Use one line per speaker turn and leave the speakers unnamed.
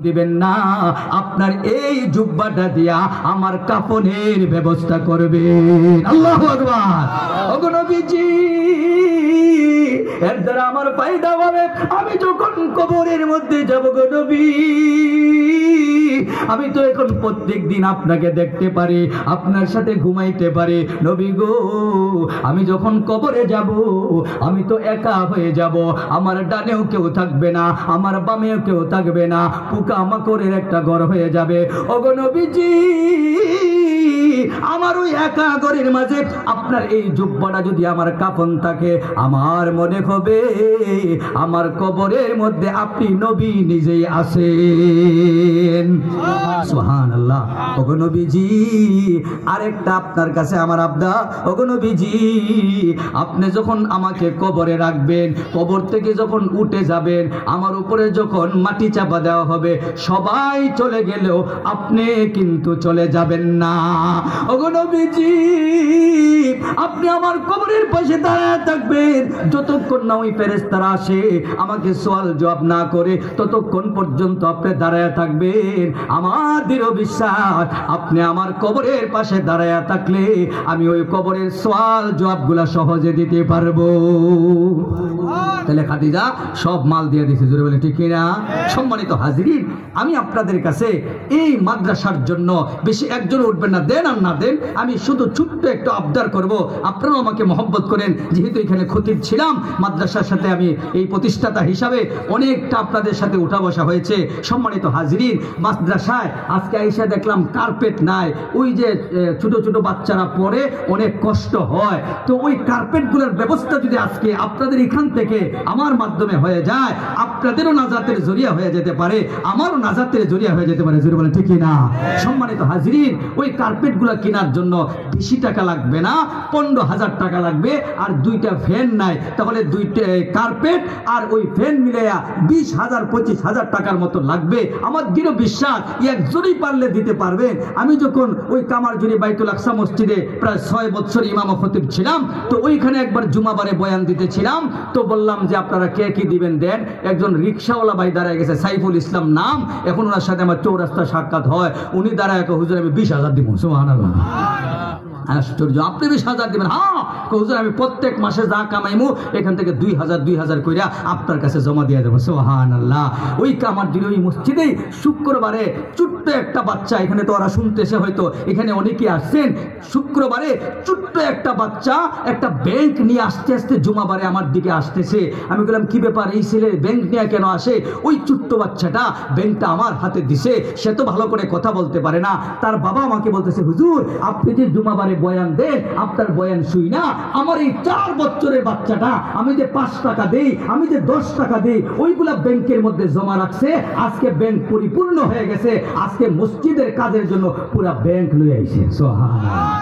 দিবেন না, আপনার এই জুব্বাটা দিয়া আমার কাফনের ব্যবস্থা করবেন। আল্লাহু আকবার। ওগো নবীজি, এর দ্বারা আমার ফায়দা হবে, আমি যখন কবরের মধ্যে যাব গো নবী, আমি তো এখন প্রত্যেক দিন আপনাকে দেখতে পারি, আপনার সাথে ঘুমাইতে পারি। নবী গো, আমি যখন কবরে যাব, আমি তো একা হয়ে যাব, আমার ডানেও কেউ থাকবে না, আমার বামেও কেউ থাকবে না, পোকামাকড়ের একটা ঘর হয়ে যাবে। ওগো নবীজি, আমার ওই একা ঘরের মাঝে আপনার এই জুব্বাটা যদি আমার কাফন থাকে, আমার মনে হবে আমার কবরের মধ্যে আপনি নবী নিজেই আছেন। সুবহানাল্লাহ। ওগো নবীজি, আরেকটা আপনার কাছে আমার আবদার। ওগো নবীজি, আপনি যখন আমাকে কবরে রাখবেন, কবর থেকে যখন উঠে যাবেন, আমার উপরে যখন মাটি চাপা দেওয়া হবে, সবাই চলে গেলেও আপনি কিন্তু চলে যাবেন না। ওগো নবীজি, আপনি আমার কবরের পাশে দাঁড়ায় থাকবেন যতক্ষণ না ওই ফেরেশতারা আসে আমাকে সওয়াল জবাব না করে, ততক্ষণ পর্যন্ত আপনি দাঁড়ায় থাকবেন। আমার দৃঢ় বিশ্বাস, আপনি আমার কবরের পাশে দাঁড়ায় থাকলে আমি ওই কবরের সওয়াল জবাবগুলা সহজে দিতে পারবো। তাহলে খাদিজা সব মাল দিয়ে দিয়েছে, জোরে বলে ঠিক না? সম্মানিত হাজিরিন, আমি আপনাদের কাছে এই মাদ্রাসার জন্য বেশি একজন উঠবেন না, দেন আর না দেন, আমি শুধু ছোট্ট একটু আবদার করব, আপনারাও আমাকে মহব্বত করেন। যেহেতু এখানে খতিব ছিলাম, মাদ্রাসার সাথে আমি এই প্রতিষ্ঠাতা হিসাবে অনেকটা আপনাদের সাথে উঠা বসা হয়েছে। সম্মানিত হাজিরিন, মাদ্রাসায় আজকে আইসা দেখলাম কার্পেট নাই, ওই যে ছোট ছোট বাচ্চারা পড়ে, অনেক কষ্ট হয়। তো ওই কার্পেটগুলোর ব্যবস্থা যদি আজকে আপনাদের এখান থেকে আমার মাধ্যমে হয়ে যায়, আপনাদেরও নাজাতের জরিয়া হয়ে যেতে পারে, আমারও নাজাতের জরিয়া হয়ে যেতে পারে, জোরে বলে ঠিক না? সম্মানিত হাজিরিন, ওই কার্পেটগুলো কেনার জন্য বেশি টাকা লাগবে না, 15,000 টাকা লাগবে। আর দুইটা ফ্যান নাই, তাহলে দুইটা কার্পেট আর ওই ফ্যান মিলাইয়া 20,000 25,000 টাকার মতো লাগবে। আমার দৃঢ় বিশ্বাস একজনই পারলে দিতে পারবেন। আমি যখন ওই কামারজুরি বাইতুল আকসা মসজিদে প্রায় 6 বছর ইমাম ও খতিব ছিলাম, তো ওইখানে একবার জুমাবারে বয়ান দিতেছিলাম, তো বললাম যে আপনারা কে কি দিবেন দেন। একজন রিক্সাওয়ালা ভাই দাঁড়ায় গেছে, সাইফুল ইসলাম নাম, এখন ওনার সাথে আমার চৌরাস্তা সাক্ষাৎ হয়। উনি দাঁড়ায়, হুজুর আমি 20,000 দিব। সুবহানাল্লাহ। আশ্চর্য, আপনি 20,000 দিবেন? হ্যাঁ হুজুর, আমি প্রত্যেক মাসে যা কামাইমু এখান থেকে 2,000 কইরা আপনার কাছে জমা দিয়ে দেবো। সুবহানাল্লাহ। ওই কামারজুরি ওই মসজিদেই শুক্রবারে ছোট্ট একটা বাচ্চা, এখানে তো ওরা শুনতেছে হয়তো, এখানে অনেকেই আসছেন, শুক্রবারে ছোট্ট একটা বাচ্চা একটা ব্যাংক নিয়ে আসতে আসতে জুমাবারে আমার দিকে আসতেছে। আমি বললাম কি ব্যাপার, এই ছেলে ব্যাংক নিয়ে কেন আসে? ওই ছোট্ট বাচ্চাটা ব্যাংকটা আমার হাতে দিছে, সে তো ভালো করে কথা বলতে পারে না। তার বাবা আমাকে বলতেছে, হুজুর আপনি যে জুমাবারে বয়ান দেন, আপনার বয়ান শুই না, আমার এই 4 বছরের বাচ্চাটা আমি যে 5 টাকা দেই, আমি যে 10 টাকা দেই, ওইগুলা ব্যাংকের মধ্যে জমা রাখছে। আজকে ব্যাংক পরিপূর্ণ হয়ে গেছে, আজকে মসজিদের কাজের জন্য পুরা ব্যাংক লয়ে আইছে। সুবহানাল্লাহ।